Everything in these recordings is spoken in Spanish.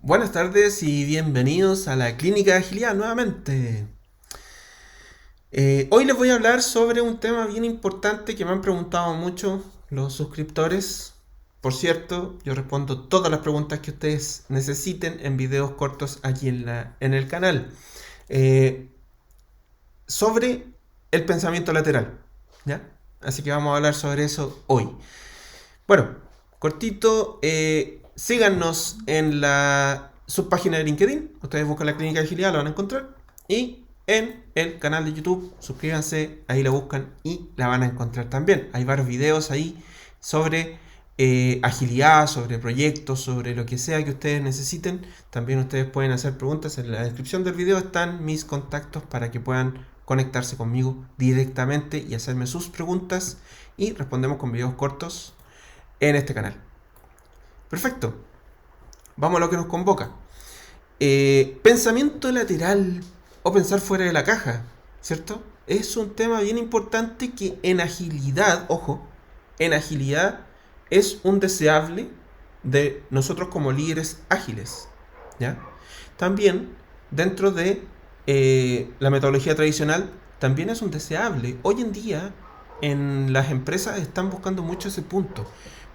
Buenas tardes y bienvenidos a la Clínica de Agilidad nuevamente. Hoy les voy a hablar sobre un tema bien importante que me han preguntado mucho los suscriptores. Por cierto, yo respondo todas las preguntas que ustedes necesiten en videos cortos aquí en el canal. Sobre el pensamiento lateral, ¿ya? Así que vamos a hablar sobre eso hoy. Bueno, cortito, síganos en la subpágina de LinkedIn. Ustedes buscan la Clínica de Agilidad, lo van a encontrar. Y en el canal de YouTube, suscríbanse, ahí la buscan y la van a encontrar también. Hay varios videos ahí sobre agilidad, sobre proyectos, sobre lo que sea que ustedes necesiten. También ustedes pueden hacer preguntas. En la descripción del video están mis contactos para que puedan conectarse conmigo directamente y hacerme sus preguntas. Y respondemos con videos cortos en este canal. Perfecto. Vamos a lo que nos convoca. Pensamiento lateral o pensar fuera de la caja, ¿cierto? Es un tema bien importante que en agilidad, ojo, en agilidad es un deseable de nosotros como líderes ágiles, ¿ya? También dentro de la metodología tradicional también es un deseable. Hoy en día en las empresas están buscando mucho ese punto.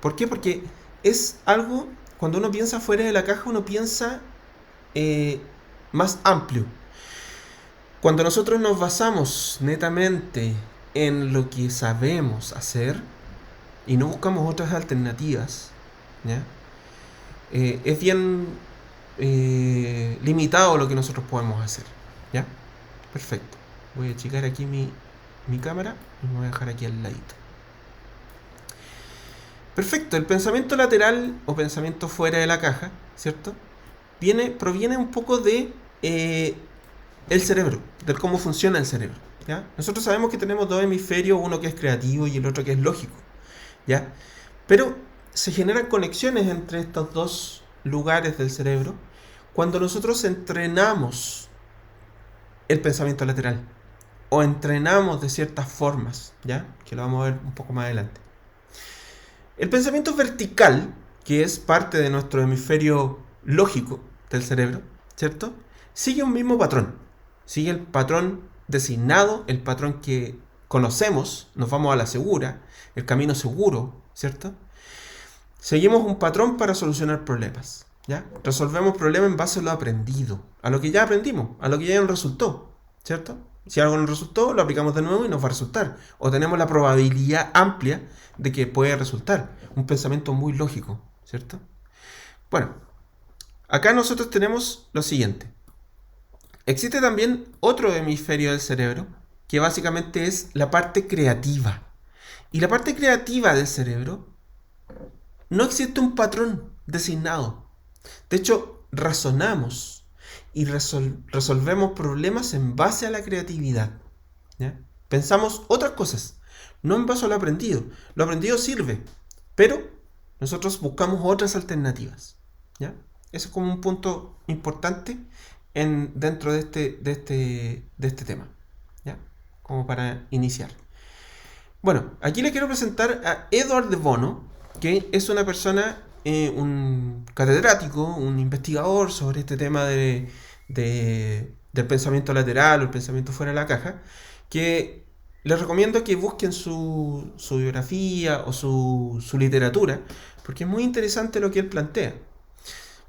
¿Por qué? Porque es algo, cuando uno piensa fuera de la caja, uno piensa eh, más amplio. Cuando nosotros nos basamos netamente en lo que sabemos hacer y no buscamos otras alternativas, ¿ya? Es bien limitado lo que nosotros podemos hacer, ¿ya? Perfecto. Voy a achicar aquí mi cámara y me voy a dejar aquí al ladito. Perfecto, el pensamiento lateral o pensamiento fuera de la caja, ¿cierto? Proviene un poco de el cerebro, de cómo funciona el cerebro, ¿ya? Nosotros sabemos que tenemos dos hemisferios, uno que es creativo y el otro que es lógico, ¿ya? Pero se generan conexiones entre estos dos lugares del cerebro cuando nosotros entrenamos el pensamiento lateral o entrenamos de ciertas formas, ¿ya? Que lo vamos a ver un poco más adelante. El pensamiento vertical, que es parte de nuestro hemisferio lógico del cerebro, ¿cierto? Sigue un mismo patrón. Sigue el patrón designado, el patrón que conocemos, nos vamos a la segura, el camino seguro, ¿cierto? Seguimos un patrón para solucionar problemas, ¿ya? Resolvemos problemas en base a lo aprendido, a lo que ya aprendimos, a lo que ya nos resultó, ¿cierto? Si algo nos resultó, lo aplicamos de nuevo y nos va a resultar. O tenemos la probabilidad amplia de que pueda resultar. Un pensamiento muy lógico, ¿cierto? Bueno, acá nosotros tenemos lo siguiente. Existe también otro hemisferio del cerebro que básicamente es la parte creativa. Y la parte creativa del cerebro no existe un patrón designado. De hecho, razonamos y resolvemos problemas en base a la creatividad, ¿ya? Pensamos otras cosas, no en base a lo aprendido. Lo aprendido sirve, pero nosotros buscamos otras alternativas, ¿ya? Eso es como un punto importante dentro de este tema, ¿ya? Como para iniciar. Bueno, aquí les quiero presentar a Edward de Bono, que es una persona, un catedrático, un investigador sobre este tema del pensamiento lateral o el pensamiento fuera de la caja, que les recomiendo que busquen su biografía o su literatura, porque es muy interesante lo que él plantea.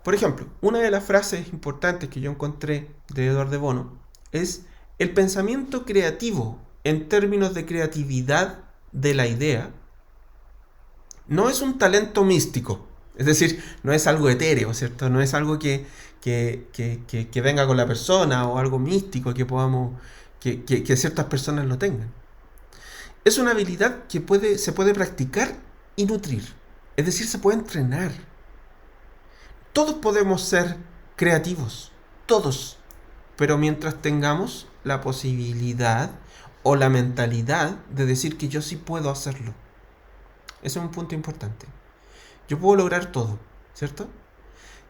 Por ejemplo, una de las frases importantes que yo encontré de Edward de Bono es: el pensamiento creativo en términos de creatividad de la idea no es un talento místico, es decir, no es algo etéreo, ¿cierto? No es algo que venga con la persona o algo místico que podamos, que ciertas personas lo tengan. Es una habilidad que se puede practicar y nutrir, es decir, se puede entrenar. Todos podemos ser creativos, todos, pero mientras tengamos la posibilidad o la mentalidad de decir que yo sí puedo hacerlo. Ese es un punto importante. Yo puedo lograr todo, ¿cierto?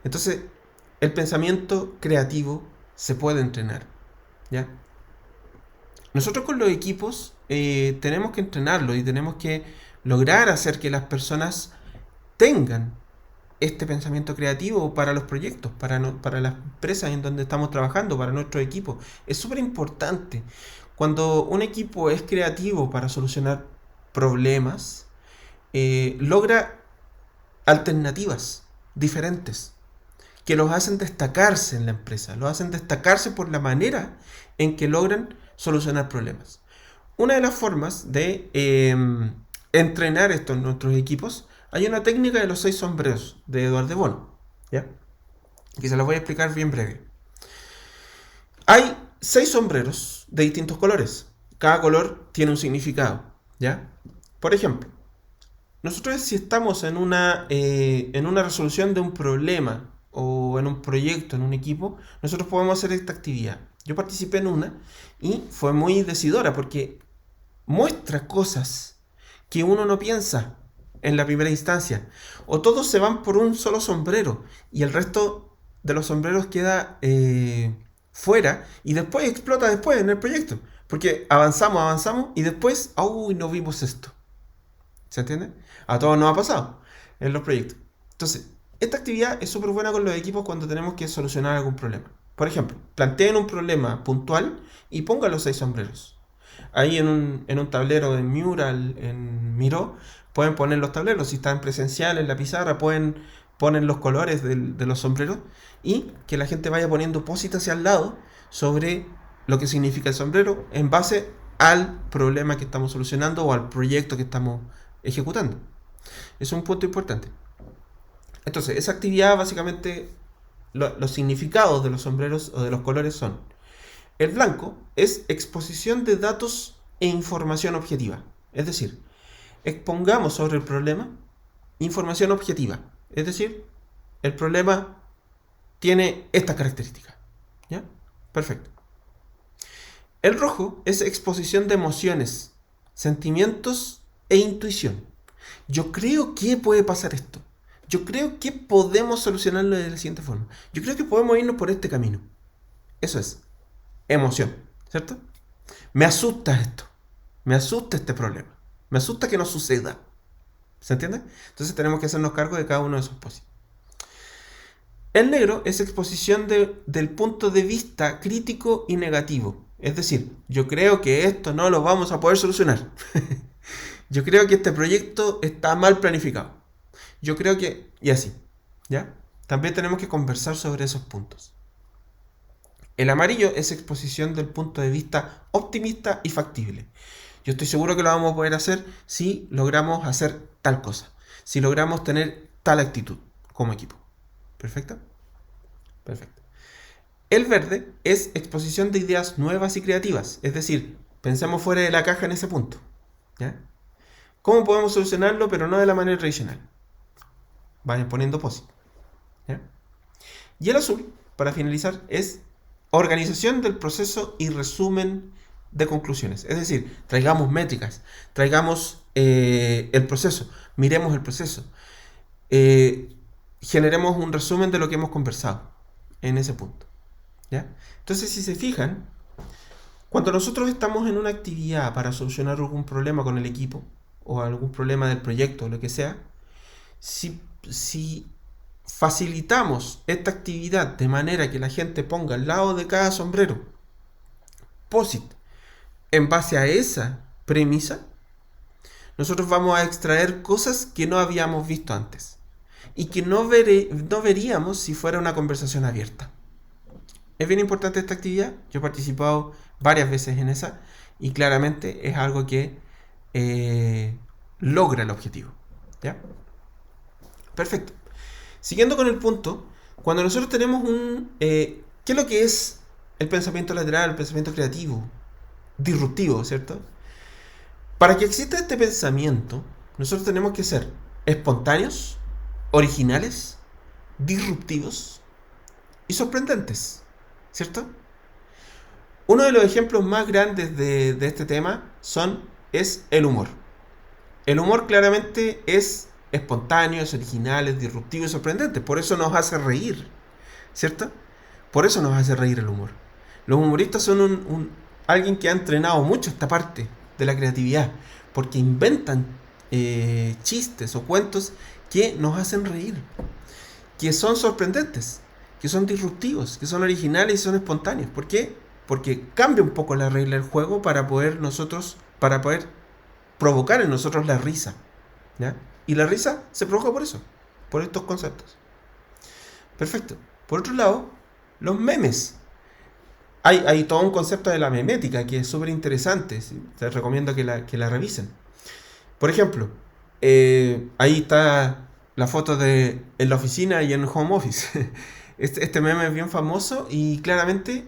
Entonces, el pensamiento creativo se puede entrenar, ¿ya? Nosotros con los equipos tenemos que entrenarlo y tenemos que lograr hacer que las personas tengan este pensamiento creativo para los proyectos, para las empresas en donde estamos trabajando, para nuestro equipo. Es súper importante. Cuando un equipo es creativo para solucionar problemas, logra alternativas diferentes que los hacen destacarse en la empresa, los hacen destacarse por la manera en que logran solucionar problemas. Una de las formas de entrenar esto en nuestros equipos, hay una técnica de los 6 sombreros de Edward de Bono, ¿ya? Que se las voy a explicar bien breve. Hay 6 sombreros de distintos colores. Cada color tiene un significado, ¿ya? Por ejemplo, nosotros si estamos en una resolución de un problema o en un proyecto, en un equipo, nosotros podemos hacer esta actividad. Yo participé en una y fue muy decidora porque muestra cosas que uno no piensa en la primera instancia. O todos se van por un solo sombrero y el resto de los sombreros queda fuera y después explota después en el proyecto. Porque avanzamos y después, ¡uy! No vimos esto. ¿Se entiende? A todos nos ha pasado en los proyectos. Entonces, esta actividad es súper buena con los equipos cuando tenemos que solucionar algún problema. Por ejemplo, planteen un problema puntual y pongan los 6 sombreros. Ahí en un tablero, en Mural, en Miro, pueden poner los tableros. Si están presencial en la pizarra, ponen los colores de los sombreros y que la gente vaya poniendo post-it hacia el lado sobre lo que significa el sombrero en base al problema que estamos solucionando o al proyecto que estamos ejecutando. Es un punto importante. Entonces, esa actividad básicamente, los significados de los sombreros o de los colores son: el blanco es exposición de datos e información objetiva. Es decir, expongamos sobre el problema información objetiva. Es decir, el problema tiene esta característica. ¿Ya? Perfecto. El rojo es exposición de emociones, sentimientos e intuición. Yo creo que puede pasar esto. Yo creo que podemos solucionarlo de la siguiente forma. Yo creo que podemos irnos por este camino. Eso es emoción, ¿cierto? Me asusta esto. Me asusta este problema. Me asusta que no suceda. ¿Se entiende? Entonces tenemos que hacernos cargo de cada uno de esos posibles. El negro es exposición del punto de vista crítico y negativo. Es decir, yo creo que esto no lo vamos a poder solucionar. Yo creo que este proyecto está mal planificado. Yo creo que... Y así, ¿ya? También tenemos que conversar sobre esos puntos. El amarillo es exposición del punto de vista optimista y factible. Yo estoy seguro que lo vamos a poder hacer si logramos hacer tal cosa. Si logramos tener tal actitud como equipo. ¿Perfecto? Perfecto. El verde es exposición de ideas nuevas y creativas. Es decir, pensemos fuera de la caja en ese punto. ¿Ya? ¿Cómo podemos solucionarlo, pero no de la manera tradicional? Vayan poniendo post. ¿Ya? Y el azul, para finalizar, es organización del proceso y resumen de conclusiones. Es decir, traigamos métricas, traigamos el proceso, miremos el proceso, generemos un resumen de lo que hemos conversado en ese punto. ¿Ya? Entonces, si se fijan, cuando nosotros estamos en una actividad para solucionar algún problema con el equipo o algún problema del proyecto o lo que sea, si facilitamos esta actividad de manera que la gente ponga al lado de cada sombrero post-it en base a esa premisa, nosotros vamos a extraer cosas que no habíamos visto antes y que no veríamos si fuera una conversación abierta. Es bien importante esta actividad. Yo he participado varias veces en esa y claramente es algo que logra el objetivo. ¿Ya? Perfecto. Siguiendo con el punto, cuando nosotros tenemos ¿qué es lo que es el pensamiento lateral, el pensamiento creativo? Disruptivo, ¿cierto? Para que exista este pensamiento, nosotros tenemos que ser espontáneos, originales, disruptivos y sorprendentes, ¿cierto? Uno de los ejemplos más grandes de este tema es el humor. El humor claramente es espontáneo, es original, es disruptivo y sorprendente. Por eso nos hace reír, ¿cierto? Por eso nos hace reír el humor. Los humoristas son alguien que ha entrenado mucho esta parte de la creatividad, porque inventan chistes o cuentos que nos hacen reír. que son sorprendentes, que son disruptivos, que son originales y son espontáneos. ¿Por qué? Porque cambia un poco la regla del juego para poder provocar en nosotros la risa, ¿ya? Y la risa se provoca por eso, por estos conceptos. Perfecto. Por otro lado, los memes. Hay todo un concepto de la memética que es súper interesante. ¿Sí? Les recomiendo que la revisen. Por ejemplo, ahí está la foto de en la oficina y en el home office. Este meme es bien famoso y claramente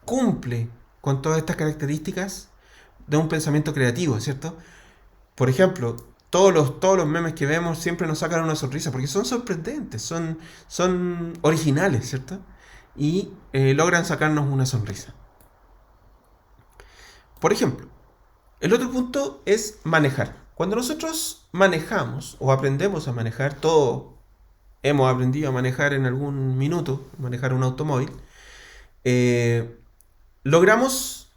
cumple con todas estas características de un pensamiento creativo, ¿cierto? Por ejemplo, todos los memes que vemos siempre nos sacan una sonrisa porque son sorprendentes, son originales, ¿cierto? Y logran sacarnos una sonrisa. Por ejemplo, el otro punto es manejar. Cuando nosotros manejamos o aprendemos a manejar, todos hemos aprendido a manejar en algún minuto, manejar un automóvil, eh, logramos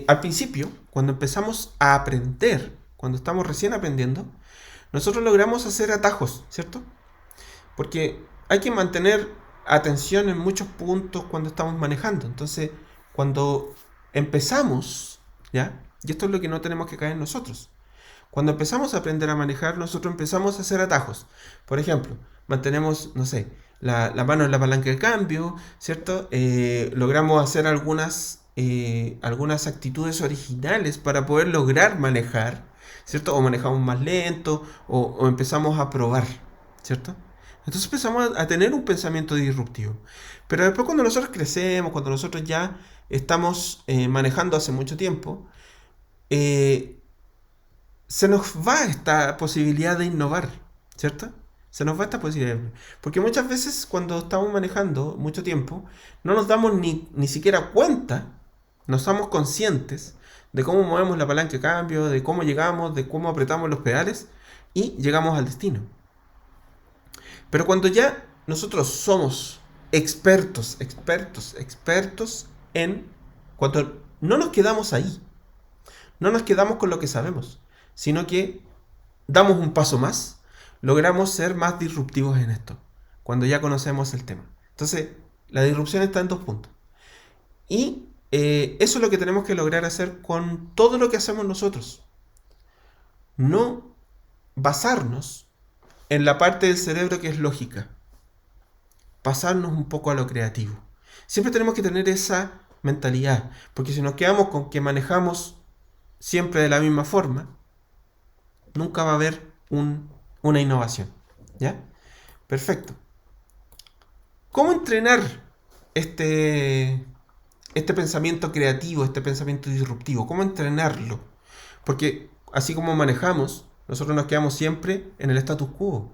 al principio, cuando empezamos a aprender, cuando estamos recién aprendiendo, nosotros logramos hacer atajos, ¿cierto? Porque hay que mantener atención en muchos puntos cuando estamos manejando. Entonces, cuando empezamos, ¿ya? Y esto es lo que no tenemos que caer nosotros. Cuando empezamos a aprender a manejar, nosotros empezamos a hacer atajos. Por ejemplo, mantenemos, no sé, la mano en la palanca de cambio, ¿cierto? Logramos hacer algunas actitudes originales para poder lograr manejar, ¿cierto? O manejamos más lento, o empezamos a probar, ¿cierto? Entonces empezamos a tener un pensamiento disruptivo. Pero después cuando nosotros crecemos, cuando nosotros ya estamos manejando hace mucho tiempo, eh, se nos va esta posibilidad de innovar, ¿cierto? Se nos va esta posibilidad. Porque muchas veces cuando estamos manejando mucho tiempo, no nos damos ni siquiera cuenta, no somos conscientes de cómo movemos la palanca de cambio, de cómo llegamos, de cómo apretamos los pedales y llegamos al destino. Pero cuando ya nosotros somos expertos en... Cuando no nos quedamos ahí, no nos quedamos con lo que sabemos, sino que damos un paso más, logramos ser más disruptivos en esto, cuando ya conocemos el tema. Entonces, la disrupción está en dos puntos. Y eso es lo que tenemos que lograr hacer con todo lo que hacemos nosotros. No basarnos en la parte del cerebro que es lógica. Pasarnos un poco a lo creativo. Siempre tenemos que tener esa mentalidad, porque si nos quedamos con que manejamos siempre de la misma forma, nunca va a haber una innovación. ¿Ya? Perfecto. ¿Cómo entrenar este pensamiento creativo, este pensamiento disruptivo? ¿Cómo entrenarlo? Porque así como manejamos, nosotros nos quedamos siempre en el status quo.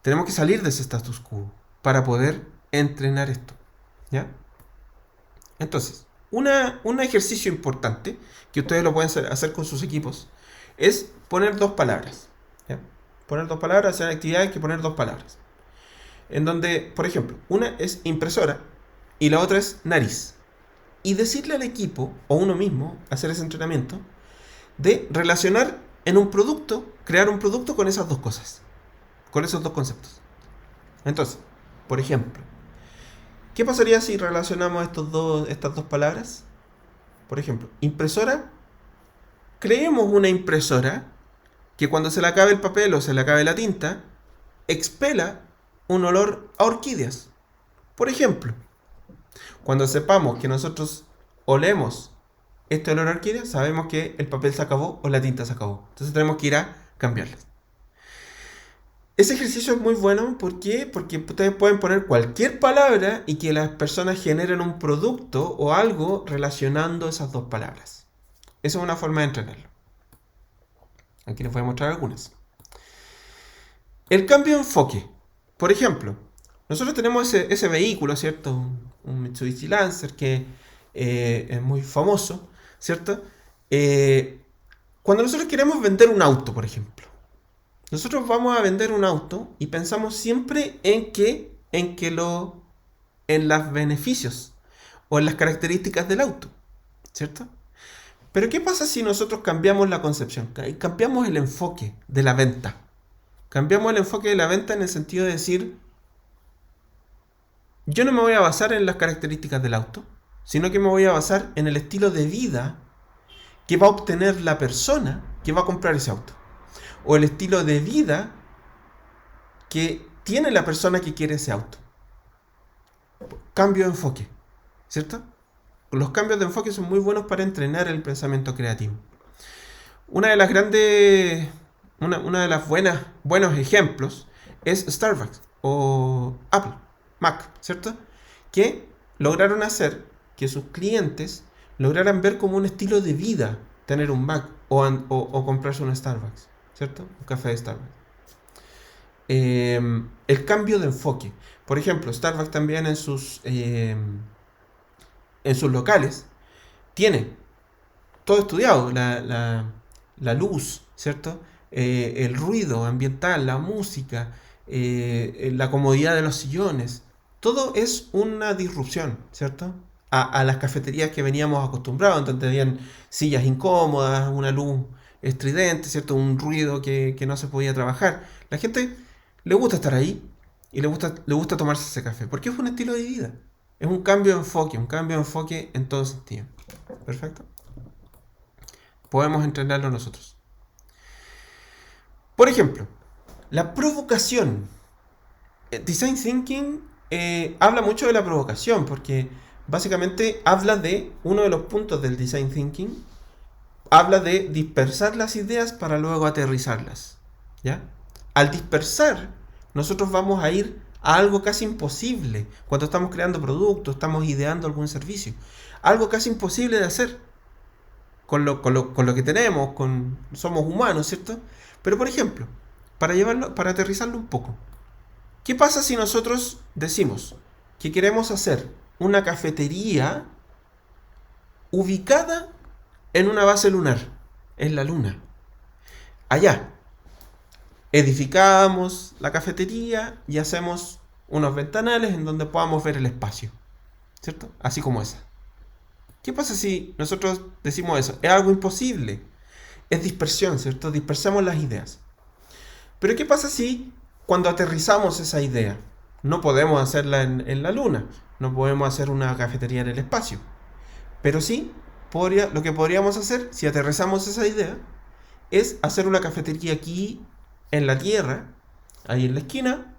Tenemos que salir de ese status quo para poder entrenar esto. ¿Ya? Entonces, un ejercicio importante que ustedes lo pueden hacer con sus equipos es poner dos palabras. ¿Ya? Poner dos palabras, hacer actividades que poner dos palabras. En donde, por ejemplo, una es impresora y la otra es nariz. Y decirle al equipo, o uno mismo, hacer ese entrenamiento, de relacionar en un producto, crear un producto con esas dos cosas. Con esos dos conceptos. Entonces, por ejemplo, ¿qué pasaría si relacionamos estas dos palabras? Por ejemplo, impresora. Creemos una impresora que cuando se le acabe el papel o se le acabe la tinta, expela un olor a orquídeas. Por ejemplo, cuando sepamos que nosotros olemos este olor a orquídeas, sabemos que el papel se acabó o la tinta se acabó. Entonces tenemos que ir a cambiarlas. Ese ejercicio es muy bueno. ¿Por qué? Porque ustedes pueden poner cualquier palabra y que las personas generen un producto o algo relacionando esas dos palabras. Esa es una forma de entrenarlo. Aquí les voy a mostrar algunas. El cambio de enfoque. Por ejemplo, nosotros tenemos ese vehículo, ¿cierto? Un Mitsubishi Lancer que es muy famoso, ¿cierto? Cuando nosotros queremos vender un auto, por ejemplo, nosotros vamos a vender un auto y pensamos siempre en los beneficios o en las características del auto, ¿cierto? Pero ¿qué pasa si nosotros cambiamos la concepción? Cambiamos el enfoque de la venta. Cambiamos el enfoque de la venta en el sentido de decir, yo no me voy a basar en las características del auto, sino que me voy a basar en el estilo de vida que va a obtener la persona que va a comprar ese auto. O el estilo de vida que tiene la persona que quiere ese auto. Cambio de enfoque, ¿cierto? Los cambios de enfoque son muy buenos para entrenar el pensamiento creativo. Una de las buenos ejemplos es Starbucks o Apple, Mac, ¿cierto? Que lograron hacer que sus clientes lograran ver como un estilo de vida tener un Mac o comprarse un Starbucks, ¿cierto? Un café de Starbucks. El cambio de enfoque. Por ejemplo, Starbucks también en sus locales tiene todo estudiado, la luz, ¿cierto? El ruido ambiental, la música, la comodidad de los sillones. Todo es una disrupción, ¿cierto? A las cafeterías que veníamos acostumbrados, donde habían sillas incómodas, una luz estridente, ¿cierto? Un ruido que no se podía trabajar. La gente le gusta estar ahí y le gusta tomarse ese café, porque es un estilo de vida. Es un cambio de enfoque en todo sentido. Perfecto. Podemos entrenarlo nosotros. Por ejemplo, la provocación. Design Thinking habla mucho de la provocación, porque básicamente habla de uno de los puntos del Design Thinking. Habla de dispersar las ideas para luego aterrizarlas, ¿ya? Al dispersar, nosotros vamos a ir a algo casi imposible cuando estamos creando productos, estamos ideando algún servicio. Algo casi imposible de hacer con lo que tenemos, somos humanos, ¿cierto? Pero por ejemplo, para aterrizarlo un poco, ¿qué pasa si nosotros decimos que queremos hacer una cafetería ubicada en una base lunar, en la luna? Allá edificamos la cafetería y hacemos unos ventanales en donde podamos ver el espacio, ¿cierto? Así como esa. ¿Qué pasa si nosotros decimos eso? Es algo imposible. Es dispersión, ¿cierto? Dispersamos las ideas. Pero ¿qué pasa si cuando aterrizamos esa idea? No podemos hacerla en la luna. No podemos hacer una cafetería en el espacio. Pero sí, lo que podríamos hacer, si aterrizamos esa idea, es hacer una cafetería aquí en la tierra, ahí en la esquina,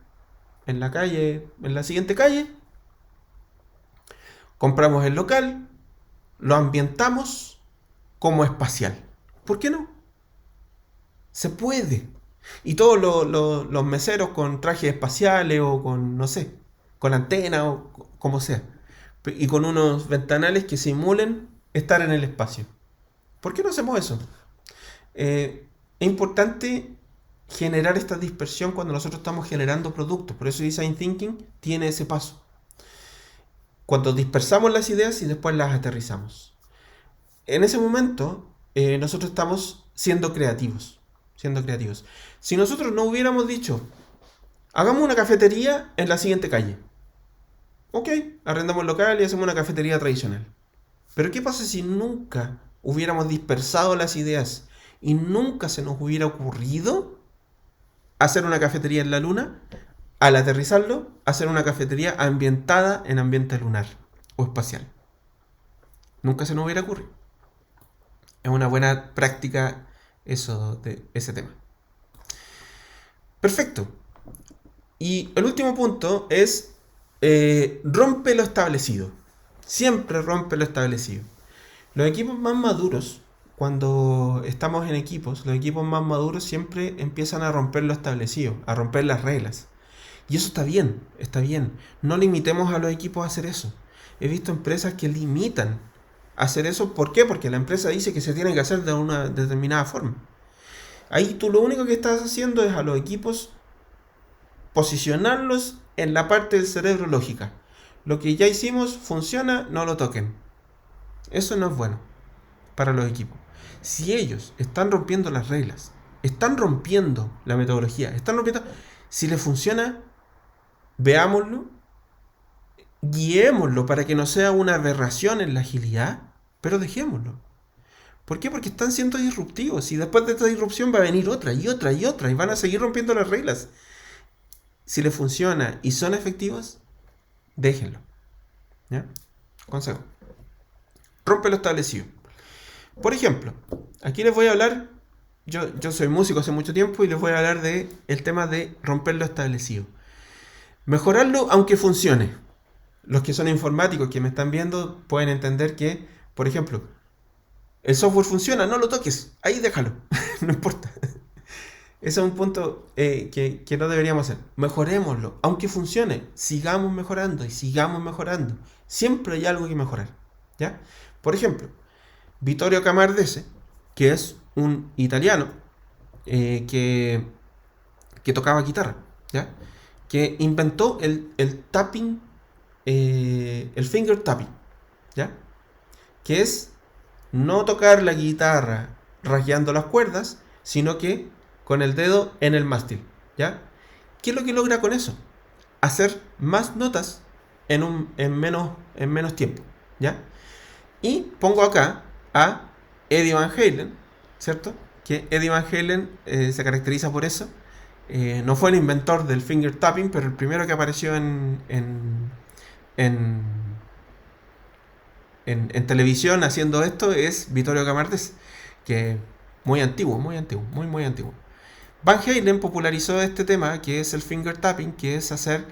en la calle, en la siguiente calle. Compramos el local, lo ambientamos como espacial. ¿Por qué no? Se puede. Y todos los meseros con trajes espaciales o con, no sé, con antena o como sea. Y con unos ventanales que simulen estar en el espacio. ¿Por qué no hacemos eso? Es importante generar esta dispersión cuando nosotros estamos generando productos. Por eso Design Thinking tiene ese paso. Cuando dispersamos las ideas y después las aterrizamos. En ese momento, nosotros estamos siendo creativos. Si nosotros no hubiéramos dicho, hagamos una cafetería en la siguiente calle. Ok, arrendamos el local y hacemos una cafetería tradicional. Pero ¿qué pasa si nunca hubiéramos dispersado las ideas y nunca se nos hubiera ocurrido hacer una cafetería en la luna? Al aterrizarlo, hacer una cafetería ambientada en ambiente lunar o espacial. Nunca se nos hubiera ocurrido. Es una buena práctica eso de ese tema. Perfecto. Y el último punto es rompe lo establecido. Siempre rompe lo establecido. Los equipos más maduros, cuando estamos en equipos, los equipos más maduros siempre empiezan a romper lo establecido, a romper las reglas. Y eso está bien, está bien. No limitemos a los equipos a hacer eso. He visto empresas que limitan a hacer eso. ¿Por qué? Porque la empresa dice que se tiene que hacer de una determinada forma. Ahí tú lo único que estás haciendo es a los equipos posicionarlos en la parte del cerebro lógica. Lo que ya hicimos funciona, no lo toquen. Eso no es bueno para los equipos. Si ellos están rompiendo las reglas, están rompiendo la metodología, si les funciona, veámoslo, guiémoslo para que no sea una aberración en la agilidad, pero dejémoslo. ¿Por qué? Porque están siendo disruptivos y después de esta disrupción va a venir otra y otra y otra y van a seguir rompiendo las reglas. Si les funciona y son efectivos, déjenlo. ¿Ya? Consejo. Rompe lo establecido. Por ejemplo, aquí les voy a hablar, yo soy músico hace mucho tiempo y les voy a hablar de el tema de romper lo establecido. Mejorarlo aunque funcione. Los que son informáticos que me están viendo pueden entender que, por ejemplo, el software funciona, no lo toques, ahí déjalo, no importa. Ese es un punto que no deberíamos hacer. Mejorémoslo, aunque funcione, sigamos mejorando y sigamos mejorando. Siempre hay algo que mejorar, ¿ya? Por ejemplo, Vittorio Camardese, que es un italiano que tocaba guitarra, ¿ya? Que inventó el tapping, el finger tapping, ¿ya? Que es no tocar la guitarra rasgueando las cuerdas, sino que con el dedo en el mástil, ¿ya? ¿Qué es lo que logra con eso? Hacer más notas en menos tiempo, ¿ya? Y pongo acá a Eddie Van Halen, ¿cierto? Que Eddie Van Halen se caracteriza por eso. No fue el inventor del finger tapping, pero el primero que apareció en, en televisión haciendo esto es Vittorio Camardese, que muy antiguo, muy antiguo. Van Halen popularizó este tema que es el finger tapping, que es hacer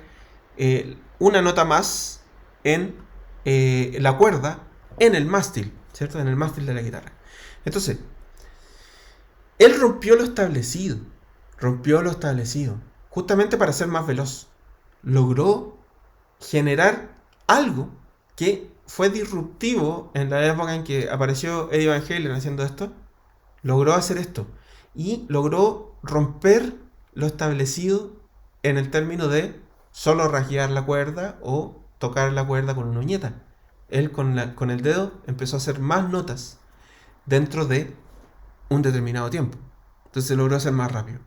una nota más en la cuerda en el mástil, ¿cierto? En el mástil de la guitarra. Entonces, él rompió lo establecido, justamente para ser más veloz. Logró generar algo que fue disruptivo en la época en que apareció Eddie Van Halen haciendo esto. Logró hacer esto y logró romper lo establecido en el término de solo rasguear la cuerda o tocar la cuerda con una uñeta. Él con el dedo empezó a hacer más notas dentro de un determinado tiempo. Entonces logró hacer más rápido.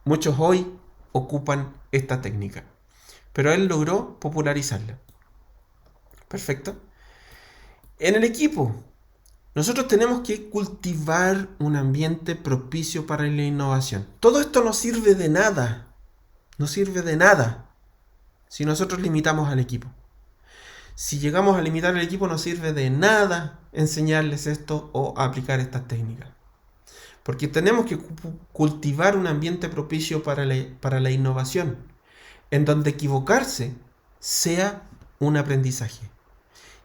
Muchos hoy ocupan esta técnica, pero él logró popularizarla. Perfecto. En el equipo, nosotros tenemos que cultivar un ambiente propicio para la innovación. Todo esto no sirve de nada. No sirve de nada si nosotros limitamos al equipo. Si llegamos a limitar al equipo, no sirve de nada enseñarles esto o aplicar estas técnicas. Porque tenemos que cultivar un ambiente propicio para la innovación, en donde equivocarse sea un aprendizaje.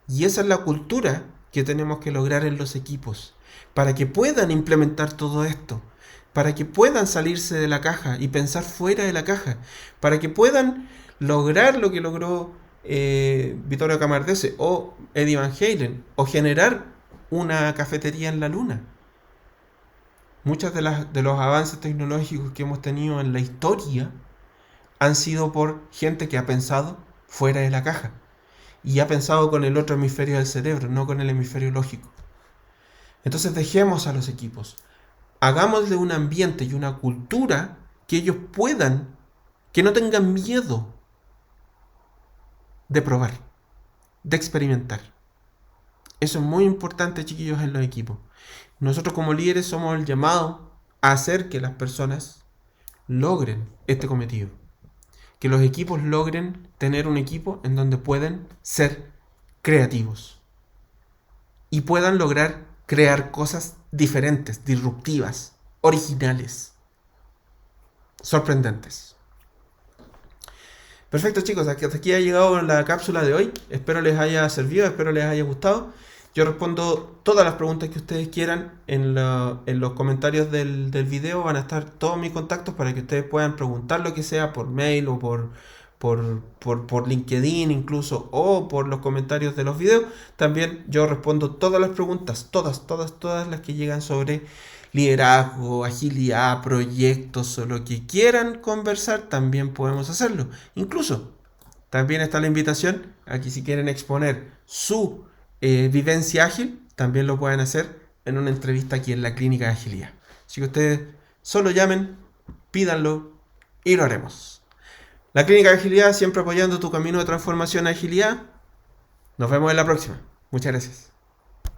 Y esa es la cultura que tenemos que lograr en los equipos, para que puedan implementar todo esto, para que puedan salirse de la caja y pensar fuera de la caja, para que puedan lograr lo que logró Vittorio Camardese o Eddie Van Halen, o generar una cafetería en la luna. Muchos de los avances tecnológicos que hemos tenido en la historia han sido por gente que ha pensado fuera de la caja y ha pensado con el otro hemisferio del cerebro, no con el hemisferio lógico. Entonces dejemos a los equipos, hagámosle un ambiente y una cultura que ellos puedan, que no tengan miedo de probar, de experimentar. Eso es muy importante, chiquillos, en los equipos. Nosotros como líderes somos el llamado a hacer que las personas logren este cometido. Que los equipos logren tener un equipo en donde pueden ser creativos. Y puedan lograr crear cosas diferentes, disruptivas, originales, sorprendentes. Perfecto, chicos, hasta aquí ha llegado la cápsula de hoy. Espero les haya servido, espero les haya gustado. Yo respondo todas las preguntas que ustedes quieran en los comentarios del video. Van a estar todos mis contactos para que ustedes puedan preguntar lo que sea por mail o por LinkedIn incluso, o por los comentarios de los videos. También yo respondo todas las preguntas, todas las que llegan sobre liderazgo, agilidad, proyectos o lo que quieran conversar, también podemos hacerlo. Incluso también está la invitación a que si quieren exponer su vivencia ágil, también lo pueden hacer en una entrevista aquí en la Clínica de Agilidad. Así que ustedes solo llamen, pídanlo y lo haremos. La Clínica de Agilidad, siempre apoyando tu camino de transformación a agilidad. Nos vemos en la próxima. Muchas gracias.